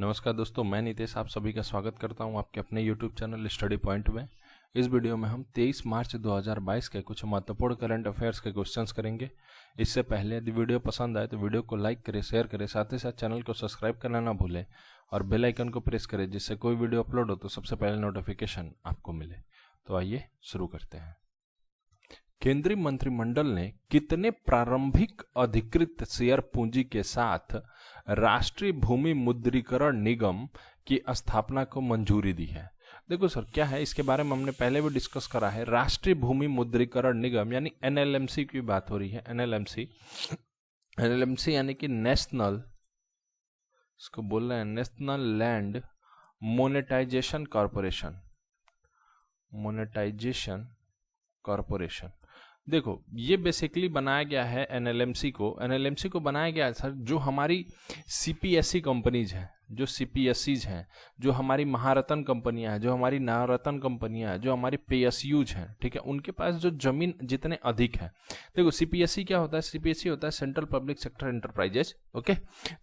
नमस्कार दोस्तों, मैं नितेश आप सभी का स्वागत करता हूं आपके अपने YouTube चैनल स्टडी पॉइंट में। इस वीडियो में हम 23 मार्च 2022 के कुछ महत्वपूर्ण करंट अफेयर्स के क्वेश्चंस करेंगे। इससे पहले यदि वीडियो पसंद आए तो वीडियो को लाइक करें, शेयर करें, साथ ही साथ चैनल को सब्सक्राइब करना ना भूलें और बेल आइकन को प्रेस करें जिससे कोई वीडियो अपलोड हो तो सबसे पहले नोटिफिकेशन आपको मिले। तो आइए शुरू करते हैं। केंद्रीय मंत्रिमंडल ने कितने प्रारंभिक अधिकृत शेयर पूंजी के साथ राष्ट्रीय भूमि मुद्रीकरण निगम की स्थापना को मंजूरी दी है? देखो सर, क्या है इसके बारे में हमने पहले भी डिस्कस करा है। राष्ट्रीय भूमि मुद्रीकरण निगम यानी एनएलएमसी की बात हो रही है। एनएलएमसी यानी कि नेशनल, इसको बोल रहे हैं नेशनल लैंड मोनेटाइजेशन कॉरपोरेशन। देखो, ये बेसिकली बनाया गया है एनएलएमसी को बनाया गया है सर, जो हमारी सीपीएससी कंपनीज हैं, जो सीपीएससीज हैं, जो हमारी महारत्न कंपनियां हैं, जो हमारी नवरत्न कंपनियां हैं, जो हमारी पीएसयूज हैं, ठीक है, उनके पास जो जमीन जितने अधिक है। देखो, सीपीएससी क्या होता है? सीपीएससी होता है central public sector enterprises. Okay,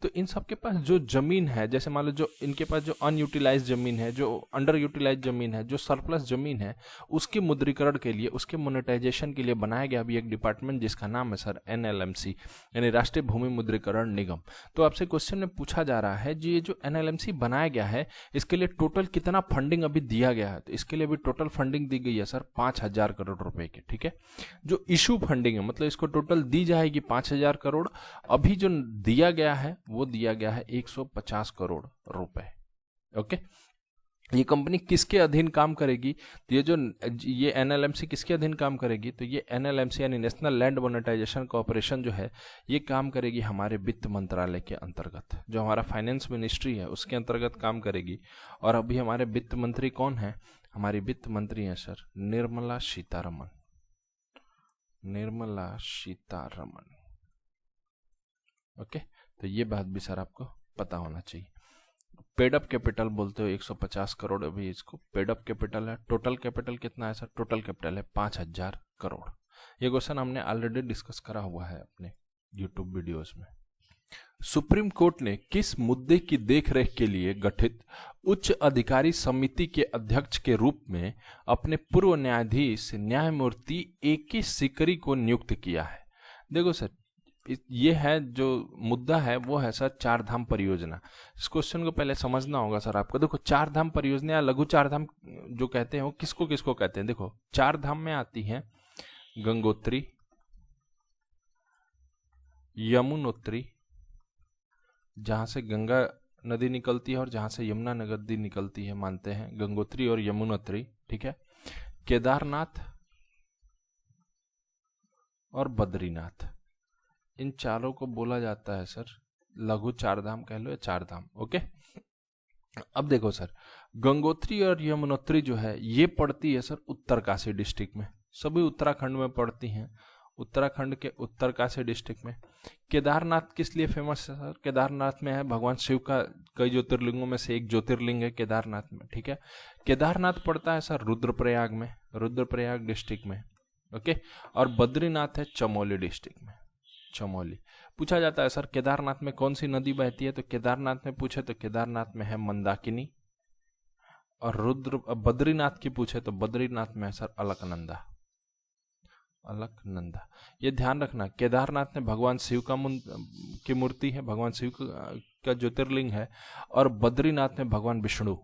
तो इन सब के पास जो जमीन है, जैसे मान लो जो इनके पास जो अनयूटिलाइज जमीन है, जो अंडर यूटिलाइज जमीन है, जो सरप्लस जमीन है, उसके मुद्रीकरण के लिए, उसके मोनेटाइजेशन के लिए बनाया गया अभी एक डिपार्टमेंट जिसका नाम है सर एनएलएमसी यानी राष्ट्रीय भूमि मुद्रीकरण निगम। तो आपसे क्वेश्चन में पूछा जा रहा है जी, ये जो एनएलएमसी बनाया गया है इसके लिए टोटल कितना फंडिंग अभी दिया गया है? तो इसके लिए अभी टोटल फंडिंग दी गई है सर 5,000 करोड़ रुपए की। ठीक है, जो इशू फंडिंग है मतलब इसको टोटल दी जाएगी 5,000 करोड़। अभी जो दिया गया है वो दिया गया है 150 करोड़ रुपए। ओके, ये कंपनी किसके अधीन काम करेगी? तो ये एनएलएमसी किसके अधीन काम करेगी? तो ये एनएलएमसी यानी नेशनल लैंड मोनेटाइजेशन कॉर्पोरेशन जो है ये काम करेगी हमारे वित्त मंत्रालय के अंतर्गत, जो हमारा फाइनेंस मिनिस्ट्री है उसके अंतर्गत काम करेगी। और अभी हमारे वित्त मंत्री कौन है? हमारी वित्त मंत्री है सर निर्मला सीतारमन। ओके, तो ये बात भी सर आपको पता होना चाहिए। पेडअप कैपिटल बोलते हो 150 करोड़, अभी इसको पेडअप कैपिटल है। टोटल कैपिटल कितना है सर? टोटल कैपिटल है 5,000 करोड़। ये क्वेश्चन हमने ऑलरेडी डिस्कस करा हुआ है अपने यूट्यूब वीडियोस में। सुप्रीम कोर्ट ने किस मुद्दे की देखरेख के लिए गठित उच्च अधिकारी समिति के अध्यक्ष के रूप में अपने पूर्व न्यायाधीश न्यायमूर्ति AK सिकरी को नियुक्त किया है? देखो सर, ये है जो मुद्दा है वो है सर चार धाम परियोजना। इस क्वेश्चन को पहले समझना होगा सर आपको। देखो, चार धाम परियोजना या लघु चार धाम जो कहते हैं वो किसको किसको कहते हैं? देखो, चार धाम में आती हैं गंगोत्री, यमुनोत्री, जहां से गंगा नदी निकलती है और जहां से यमुना नदी निकलती है, मानते हैं गंगोत्री और यमुनोत्री। ठीक है, केदारनाथ और बद्रीनाथ, इन चारों को बोला जाता है सर लघु चार धाम कह लो या चार धाम। ओके, अब देखो सर, गंगोत्री और यमुनोत्री जो है ये पड़ती है सर उत्तरकाशी डिस्ट्रिक्ट में, सभी उत्तराखंड में पड़ती हैं, उत्तराखंड के उत्तरकाशी डिस्ट्रिक्ट में। केदारनाथ किस लिए फेमस है सर? केदारनाथ में है भगवान शिव का कई ज्योतिर्लिंगों में से एक ज्योतिर्लिंग है केदारनाथ में। ठीक है, केदारनाथ पड़ता है सर रुद्रप्रयाग में, रुद्रप्रयाग डिस्ट्रिक्ट में। ओके, और बद्रीनाथ है चमोली डिस्ट्रिक्ट में, चमोली। पूछा जाता है सर केदारनाथ में कौन सी नदी बहती है? तो केदारनाथ में पूछे तो केदारनाथ में है मंदाकिनी, और बद्रीनाथ की पूछे तो बद्रीनाथ में है सर अलकनंदा। ये ध्यान रखना, केदारनाथ में भगवान शिव की मूर्ति है, भगवान शिव का ज्योतिर्लिंग है, और बद्रीनाथ में भगवान विष्णु।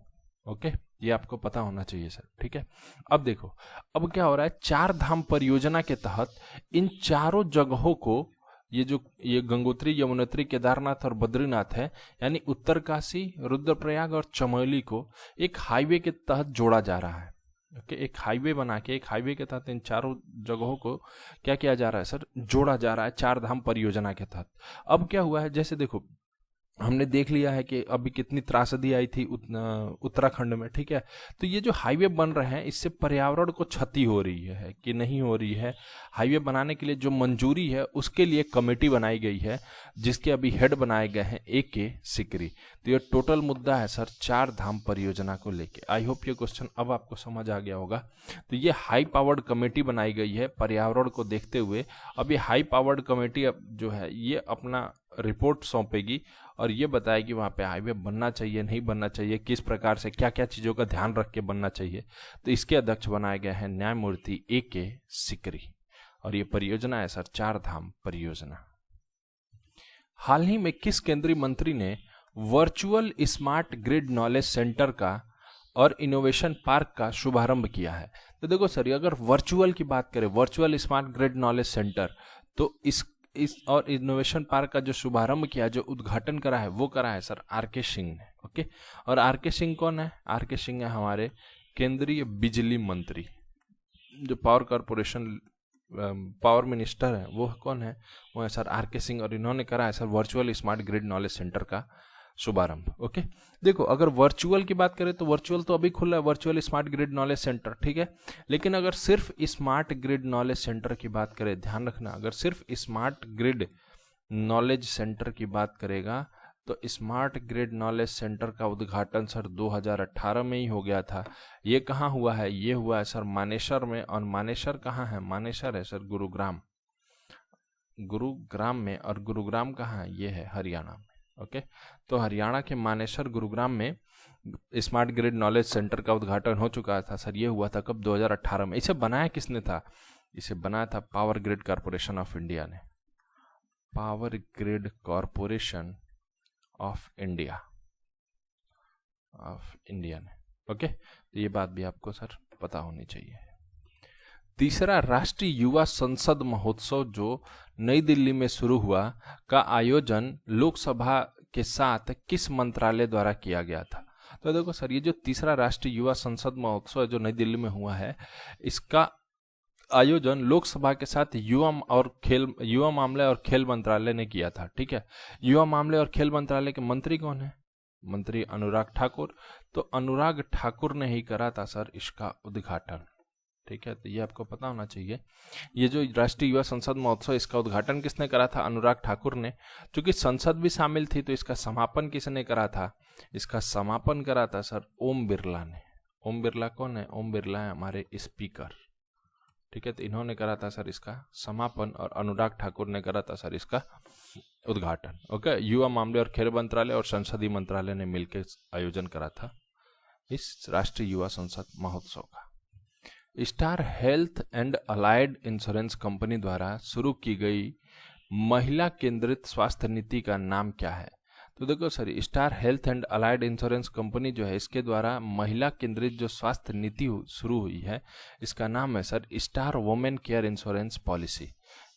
ओके, ये आपको पता होना चाहिए सर। ठीक है, अब देखो, अब क्या हो रहा है, चार धाम परियोजना के तहत इन चारों जगहों को, ये गंगोत्री, यमुनोत्री, केदारनाथ और बद्रीनाथ है, यानी उत्तरकाशी, रुद्रप्रयाग और चमोली को एक हाईवे के तहत जोड़ा जा रहा है। ओके, एक हाईवे बना के, एक हाईवे के तहत इन चारों जगहों को क्या किया जा रहा है सर? जोड़ा जा रहा है चार धाम परियोजना के तहत। अब क्या हुआ है, जैसे देखो हमने देख लिया है कि अभी कितनी त्रासदी आई थी उत्तराखंड में। ठीक है, तो ये जो हाईवे बन रहे हैं इससे पर्यावरण को क्षति हो रही है कि नहीं हो रही है? हाईवे बनाने के लिए जो मंजूरी है उसके लिए कमेटी बनाई गई है जिसके अभी हेड बनाए गए हैं AK सिकरी। तो ये टोटल मुद्दा है सर चार धाम परियोजना को लेके। आई होप ये क्वेश्चन अब आपको समझ आ गया होगा। तो ये हाई पावर्ड कमेटी बनाई गई है पर्यावरण को देखते हुए। अब ये हाई पावर्ड कमेटी अब जो है ये अपना रिपोर्ट सौंपेगी और ये बताएगी वहाँ पे हाईवे बनना चाहिए नहीं बनना चाहिए, किस प्रकार से क्या क्या चीज़ों का ध्यान रख के बनना चाहिए। तो इसके अध्यक्ष बनाए गए हैं न्यायमूर्ति AK सिकरी और ये परियोजना है सर चार धाम परियोजना। हाल ही में किस केंद्रीय मंत्री ने virtual smart grid knowledge centre का और इनोवेशन पार्क का शुभारंभ किया है? तो देखो सर, अगर वर्चुअल की बात करें, virtual smart grid knowledge centre, तो इस और इनोवेशन पार्क का जो शुभारंभ किया, जो उद्घाटन करा है, वो करा है सर RK सिंह ने। ओके, और RK सिंह कौन है? RK सिंह है हमारे केंद्रीय बिजली मंत्री, जो पावर कॉरपोरेशन पावर मिनिस्टर है, वो कौन है? वो है सर RK सिंह, और इन्होंने करा है sir virtual smart grid knowledge centre का शुभारंभ। ओके, देखो अगर वर्चुअल की बात करें तो वर्चुअल तो अभी खुला है, virtual smart grid knowledge centre, ठीक है। लेकिन अगर सिर्फ स्मार्ट ग्रिड नॉलेज सेंटर की बात करें, ध्यान रखना, अगर सिर्फ स्मार्ट ग्रिड नॉलेज सेंटर की बात करेगा तो स्मार्ट ग्रिड नॉलेज सेंटर का उद्घाटन सर 2018 में ही हो गया था। ये कहाँ हुआ है? ये हुआ है सर मानेसर में, और मानेसर कहाँ है? मानेसर है सर गुरुग्राम, गुरुग्राम में, और गुरुग्राम कहाँ है? ये है हरियाणा में। ओके, तो हरियाणा के मानेसर गुरुग्राम में स्मार्ट ग्रिड नॉलेज सेंटर का उद्घाटन हो चुका था सर। ये हुआ था कब? 2018 में। इसे बनाया किसने था? इसे बनाया था power grid corporation of India ने, power grid corporation of India ने। ओके, तो ये बात भी आपको सर पता होनी चाहिए। तीसरा राष्ट्रीय युवा संसद महोत्सव जो नई दिल्ली में शुरू हुआ, का आयोजन लोकसभा के साथ किस मंत्रालय द्वारा किया गया था? तो देखो सर, ये जो तीसरा राष्ट्रीय युवा संसद महोत्सव है जो नई दिल्ली में हुआ है, इसका आयोजन लोकसभा के साथ युवा मामले और खेल मंत्रालय ने किया था। ठीक है, युवा मामले और खेल मंत्रालय के मंत्री कौन है? मंत्री अनुराग ठाकुर। तो अनुराग ठाकुर ने ही करा था सर इसका उद्घाटन। ठीक है, तो ये आपको पता होना चाहिए। ये जो राष्ट्रीय युवा संसद महोत्सव, इसका उद्घाटन किसने करा था? अनुराग ठाकुर ने। चूंकि संसद भी शामिल थी तो इसका समापन किसने करा था? इसका समापन करा था सर ओम बिरला ने। ओम बिरला कौन है? ओम बिरला है हमारे स्पीकर। ठीक है, तो इन्होंने करा था सर इसका समापन और अनुराग ठाकुर ने करा था सर इसका उद्घाटन। ओके, युवा मामले और खेल मंत्रालय और संसदीय मंत्रालय ने मिलकर आयोजन करा था इस राष्ट्रीय युवा संसद महोत्सव का। Star health and allied insurance company द्वारा शुरू की गई महिला केंद्रित स्वास्थ्य नीति का नाम क्या है? तो देखो sir, star health and allied insurance company जो है, इसके द्वारा महिला केंद्रित जो स्वास्थ्य नीति शुरू हुई है, इसका नाम है sir star women care insurance policy.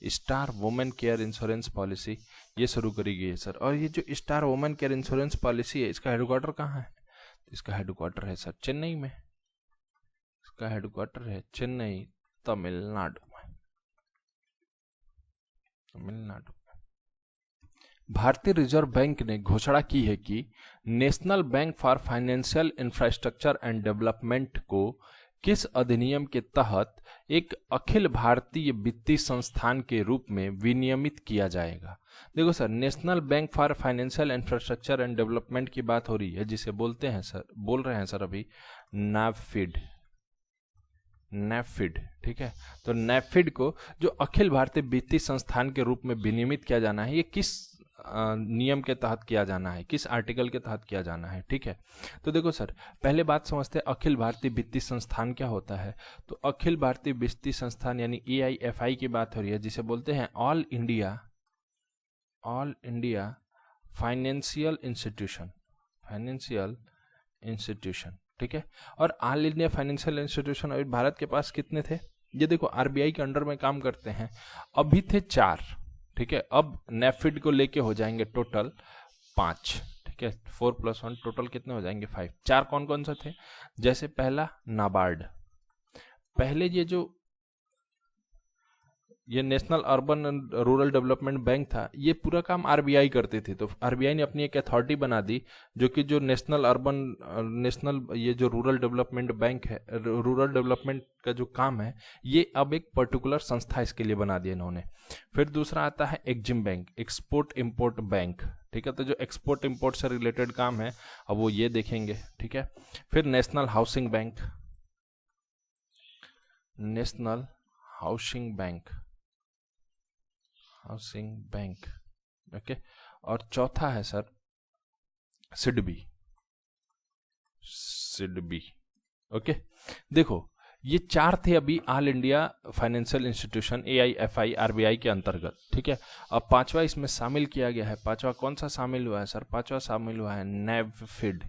Star women care insurance policy ये शुरू करी गई है सर। और ये जो star women care insurance policy है, इसका हेडक्वार्टर कहाँ है? इसका हेडक्वार्टर है सर चेन्नई में। इसका हेडक्वार्टर है चेन्नई, तमिलनाडु में। तमिलनाडु। भारतीय रिजर्व बैंक ने घोषणा की है कि national bank for financial infrastructure and development को किस अधिनियम के तहत एक अखिल भारतीय वित्तीय संस्थान के रूप में विनियमित किया जाएगा? देखो sir, national bank for financial infrastructure and development की बात हो रही है, जिसे बोलते हैं सर, बोल रहे हैं सर अभी नैफिड। नैफिड, ठीक है। तो नैफिड को जो अखिल भारतीय वित्तीय संस्थान के रूप में विनियमित किया जाना है, ये किस नियम के तहत किया जाना है, किस आर्टिकल के तहत किया जाना है? ठीक है, तो देखो सर, पहले बात समझते हैं अखिल भारतीय वित्तीय संस्थान क्या होता है। तो अखिल भारतीय वित्तीय संस्थान यानी AIFI की बात हो रही है, जिसे बोलते हैं ऑल इंडिया फाइनेंशियल इंस्टीट्यूशन। ठीक है, और ऑल इंडिया फाइनेंशियल इंस्टीट्यूशन अभी भारत के पास कितने थे? ये देखो, RBI के अंडर में काम करते हैं, अभी थे 4। ठीक है, अब नैफिड को लेके हो जाएंगे टोटल 5। ठीक है, 4 + 1 टोटल कितने हो जाएंगे? 5। 4 कौन कौन से थे? जैसे पहला नाबार्ड, पहले ये national urban and rural development bank था, ये पूरा काम RBI करती थी। तो RBI ने अपनी एक अथॉरिटी बना दी, जो कि जो नेशनल ये जो रूरल डेवलपमेंट बैंक है, रूरल डेवलपमेंट का जो काम है, ये अब एक पर्टिकुलर संस्था इसके लिए बना दिया इन्होंने। फिर दूसरा आता है Exim bank, export import bank. ठीक है, तो जो एक्सपोर्ट इम्पोर्ट से रिलेटेड काम है, अब वो ये देखेंगे। ठीक है, फिर नेशनल हाउसिंग बैंक। ओके, और चौथा है सर सिडबी। सिडबी, ओके। देखो ये चार थे अभी all India financial institution AIFI RBI के अंतर्गत, ठीक है। अब पांचवा इसमें शामिल किया गया है। पांचवा कौन सा शामिल हुआ है सर? पांचवा शामिल हुआ है नैफिड,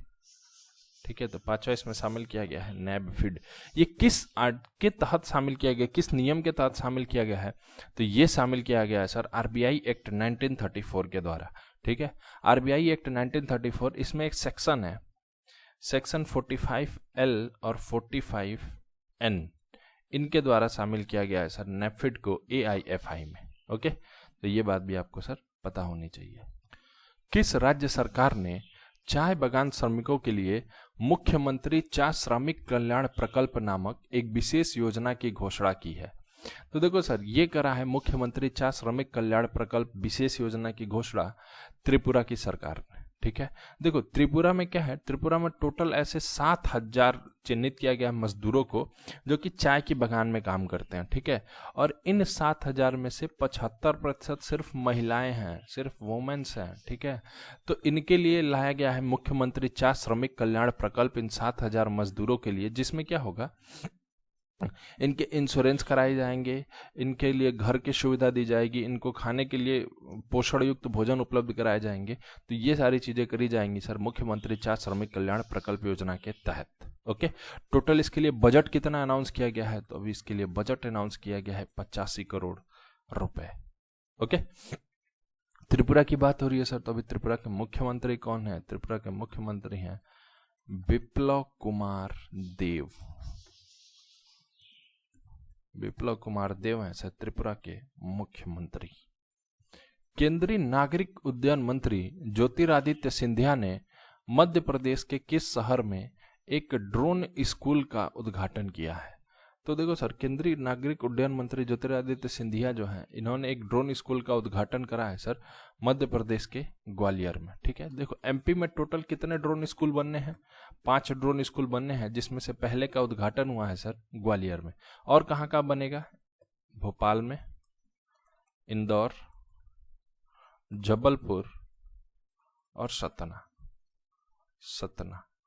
ठीक है। तो पांचवा इसमें शामिल किया गया है नैफिड। ये किस के तहत शामिल किया गया, किस नियम के तहत शामिल किया गया है? तो ये शामिल किया गया है सर RBI एक्ट 1934 के द्वारा, ठीक है। RBI एक्ट 1934, इसमें एक सेक्शन है, सेक्शन 45L और 45N, इनके द्वारा शामिल किया गया है सर नैफिड को AIFI में, ओके। तो ये बात भी आपको सर पता होनी चाहिए। किस राज्य सरकार ने चाय बागान श्रमिकों के लिए मुख्यमंत्री चाय श्रमिक कल्याण प्रकल्प नामक एक विशेष योजना की घोषणा की है? तो देखो सर, ये करा है मुख्यमंत्री चाय श्रमिक कल्याण प्रकल्प विशेष योजना की घोषणा त्रिपुरा की सरकार ने, ठीक है। देखो त्रिपुरा में क्या है, त्रिपुरा में टोटल ऐसे 7,000 चिन्हित किया गया मजदूरों को जो कि चाय की बागान में काम करते हैं, ठीक है। और इन 7,000 में से 75% सिर्फ महिलाएं हैं, सिर्फ वुमेन्स हैं, ठीक है। तो इनके लिए लाया गया है मुख्यमंत्री चाय श्रमिक कल्याण प्रकल्प इन 7,000 मजदूरों के लिए, जिसमें क्या होगा, इनके इंश्योरेंस कराए जाएंगे, इनके लिए घर की सुविधा दी जाएगी, इनको खाने के लिए पोषण युक्त भोजन उपलब्ध कराए जाएंगे। तो ये सारी चीजें करी जाएंगी सर मुख्यमंत्री चाय श्रमिक कल्याण प्रकल्प योजना के तहत, ओके। टोटल इसके लिए बजट कितना अनाउंस किया गया है? तो अभी इसके लिए बजट अनाउंस किया गया है 85 करोड़ रुपए, ओके। त्रिपुरा की बात हो रही है सर, तो अभी त्रिपुरा के मुख्यमंत्री कौन है? त्रिपुरा के मुख्यमंत्री हैं बिप्लब कुमार देव। बिप्लब कुमार देव हैं सर त्रिपुरा के मुख्यमंत्री। केंद्रीय नागरिक उड्डयन मंत्री ज्योतिरादित्य सिंधिया ने मध्य प्रदेश के किस शहर में एक ड्रोन स्कूल का उद्घाटन किया है? तो देखो सर, केंद्रीय नागरिक उड्डयन मंत्री ज्योतिरादित्य सिंधिया जो हैं, इन्होंने एक ड्रोन स्कूल का उद्घाटन करा है सर मध्य प्रदेश के ग्वालियर में, ठीक है। देखो MP में टोटल कितने ड्रोन स्कूल बनने हैं? 5 ड्रोन स्कूल बनने हैं, जिसमें से पहले का उद्घाटन हुआ है सर ग्वालियर में। और कहाँ कहाँ बनेगा? भोपाल में, इंदौर, जबलपुर और सतना।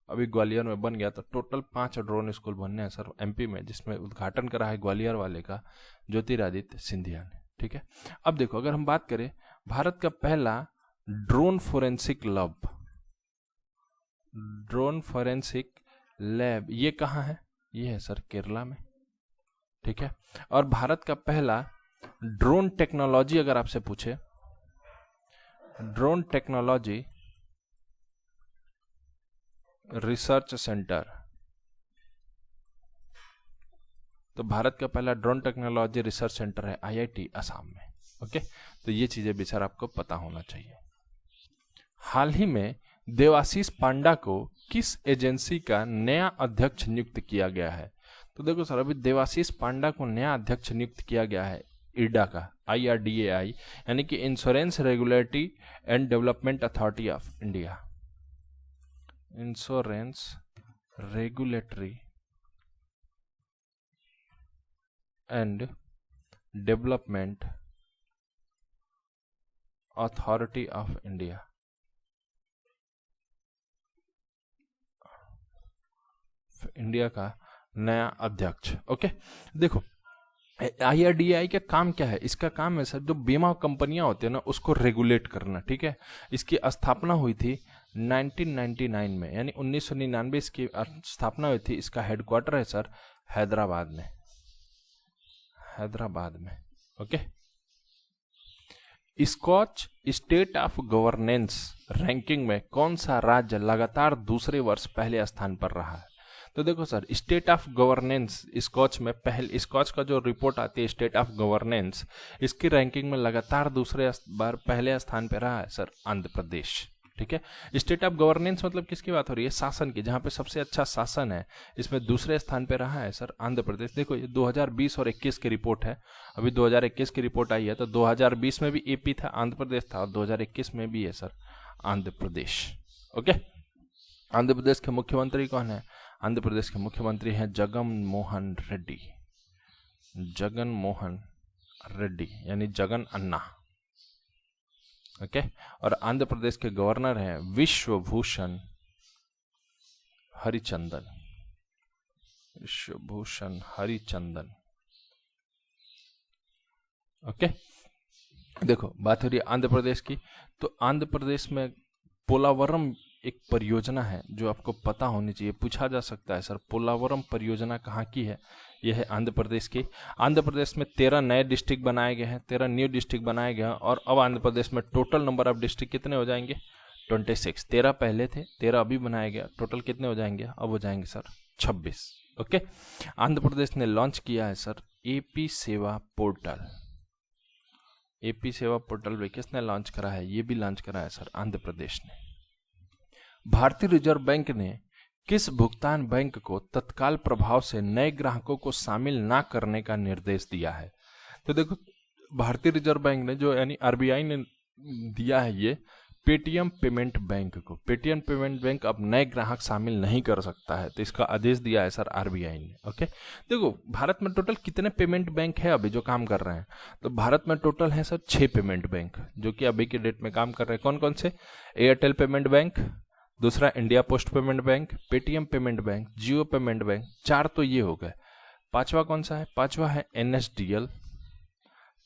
अभी ग्वालियर में बन गया, तो टोटल 5 ड्रोन स्कूल बनने हैं सर MP में, जिसमें उद्घाटन करा है ग्वालियर वाले का ज्योतिरादित्य सिंधिया ने, ठीक है। अब देखो, अगर हम बात करें भारत का पहला ड्रोन फोरेंसिक लैब, ये कहाँ है? ये है सर केरला में, ठीक है। और भारत का पहला ड्रोन टेक्नोलॉजी, अगर आपसे पूछे ड्रोन टेक्नोलॉजी रिसर्च सेंटर, तो भारत का पहला ड्रोन टेक्नोलॉजी रिसर्च सेंटर है IIT असम में, ओके। तो ये चीजें भी सर आपको पता होना चाहिए। हाल ही में देवाशीष पांडा को किस एजेंसी का नया अध्यक्ष नियुक्त किया गया है? तो देखो सर, अभी देवाशीष पांडा को नया अध्यक्ष नियुक्त किया गया है IRDA का, IRDAI, यानी कि insurance regulatory and development authority of India. Insurance regulatory and development authority of India, India का नया अध्यक्ष, ओके। देखो IRDAI का काम क्या है? इसका काम है सर, जो बीमा कंपनियां होती है ना, उसको रेगुलेट करना, ठीक है। इसकी स्थापना हुई थी 1999 में, यानी 1999 इसकी स्थापना हुई थी। इसका हेडक्वार्टर है सर हैदराबाद में, okay. Skoch state of governance ranking में कौन सा राज्य लगातार दूसरे वर्ष पहले स्थान पर रहा है? तो देखो sir, state of governance Skoch में पहले, स्कॉच का जो रिपोर्ट आती है स्टेट ऑफ गवर्नेंस, इसकी रैंकिंग में लगातार दूसरे बार पहले स्थान पर रहा है सर आंध्र प्रदेश, ठीक है। स्टेट ऑफ गवर्नेंस मतलब किसकी बात हो रही है? शासन की, जहां पे सबसे अच्छा शासन है, इसमें दूसरे स्थान पे रहा है सर आंध्र प्रदेश। देखो ये 2020 और 21 की रिपोर्ट है, अभी 2021 की रिपोर्ट आई है, तो 2020 में भी AP था, आंध्र प्रदेश था, और 2021 में भी है सर आंध्र प्रदेश, ओके। आंध्र प्रदेश के मुख्यमंत्री कौन है? आंध्र प्रदेश के मुख्यमंत्री हैं जगन मोहन रेड्डी, यानी जगन अन्ना, ओके। और आंध्र प्रदेश के गवर्नर हैं विश्वभूषण हरिचंदन। विश्वभूषण हरिचंदन। ओके। देखो बात हो रही है आंध्र प्रदेश की, तो आंध्र प्रदेश में पोलावरम एक परियोजना है जो आपको पता होनी चाहिए, पूछा जा सकता है सर पोलावरम परियोजना कहाँ की है। यह है आंध्र प्रदेश की। आंध्र प्रदेश में 13 नए डिस्ट्रिक्ट बनाए गए हैं, 13 न्यू डिस्ट्रिक्ट बनाए गए हैं। और अब आंध्र प्रदेश में टोटल नंबर ऑफ डिस्ट्रिक्ट कितने हो जाएंगे? 26। 13 पहले थे, 13 अभी बनाया गया, टोटल कितने हो जाएंगे? अब हो जाएंगे सर 26। ओके। आंध्र प्रदेश ने लॉन्च किया है सर एपी सेवा पोर्टल। एपी सेवा पोर्टल भी किसने लॉन्च करा है? ये भी लॉन्च करा है सर आंध्र प्रदेश ने। भारतीय रिजर्व बैंक ने किस भुगतान बैंक को तत्काल प्रभाव से नए ग्राहकों को शामिल ना करने का निर्देश दिया है? तो देखो भारतीय रिजर्व बैंक ने जो यानी आरबीआई ने दिया है ये पेटीएम पेमेंट बैंक को। पेटीएम पेमेंट बैंक अब नए ग्राहक शामिल नहीं कर सकता है, तो इसका आदेश दिया है सर आरबीआई ने। ओके। देखो भारत में टोटल कितने पेमेंट बैंक है अभी जो काम कर रहे हैं? तो भारत में टोटल है सर 6 पेमेंट बैंक जो कि अभी के डेट में काम कर रहे हैं। कौन कौन से? एयरटेल पेमेंट बैंक, दूसरा India post payment bank, Paytm payment bank, Jio payment bank. 4 तो ये हो गए। पांचवा कौन सा है? पांचवा है NSDL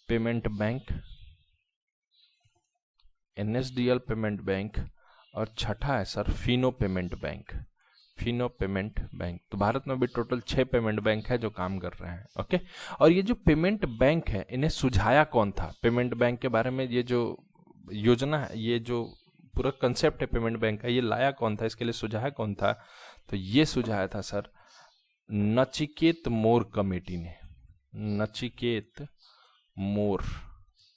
payment bank, NSDL payment bank. और छठा है sir Fino payment bank, Fino payment bank. तो भारत में भी टोटल 6 पेमेंट बैंक है जो काम कर रहे हैं। ओके। और ये जो पेमेंट बैंक है इन्हें सुझाया कौन था? पेमेंट बैंक के बारे में ये जो योजना है, ये जो पूरा कंसेप्ट है पेमेंट बैंक का, ये लाया कौन था? इसके लिए सुझाया कौन था? तो ये सुझाया था सर नचिकेत मोर कमेटी ने। नचिकेत मोर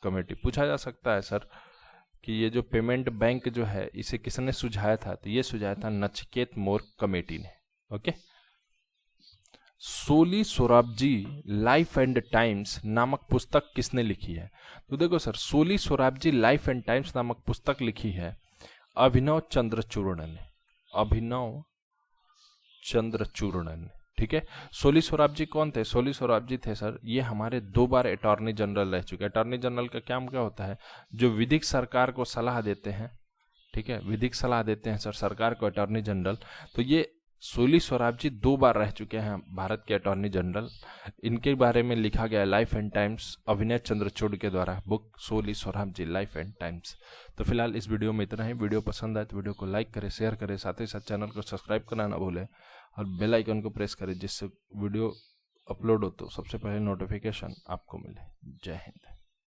कमेटी। पूछा जा सकता है सर कि ये जो पेमेंट बैंक जो है इसे किसने सुझाया था? तो ये सुझाया था नचिकेत मोर कमेटी ने। Okay. Soli Sorabjee life and times नामक पुस्तक किसने लिखी है? तो देखो sir Soli Sorabjee life and times नामक पुस्तक लिखी है अभिनव चंद्रचूड़ ने। अभिनव चंद्रचूड़ ने। ठीक है। सोली सोराबजी कौन थे? सोली सोराबजी थे सर ये हमारे 2 बार अटॉर्नी जनरल रह चुके हैं। अटॉर्नी जनरल का काम क्या होता है? जो विधिक सरकार को सलाह देते हैं। ठीक है। विधिक सलाह देते हैं सर सरकार को अटॉर्नी जनरल। तो ये सोली सोराबजी 2 बार रह चुके हैं भारत के अटॉर्नी जनरल। इनके बारे में लिखा गया life and times Abhinav Chandrachud के द्वारा, book Soli Sorabjee life and times. तो फिलहाल इस वीडियो में इतना ही। वीडियो पसंद आए तो वीडियो को लाइक करें, शेयर करें, साथ ही साथ चैनल को सब्सक्राइब करना ना भूलें और बेल आइकन को प्रेस करें जिससे वीडियो अपलोड हो तो सबसे पहले नोटिफिकेशन आपको मिले। जय हिंद।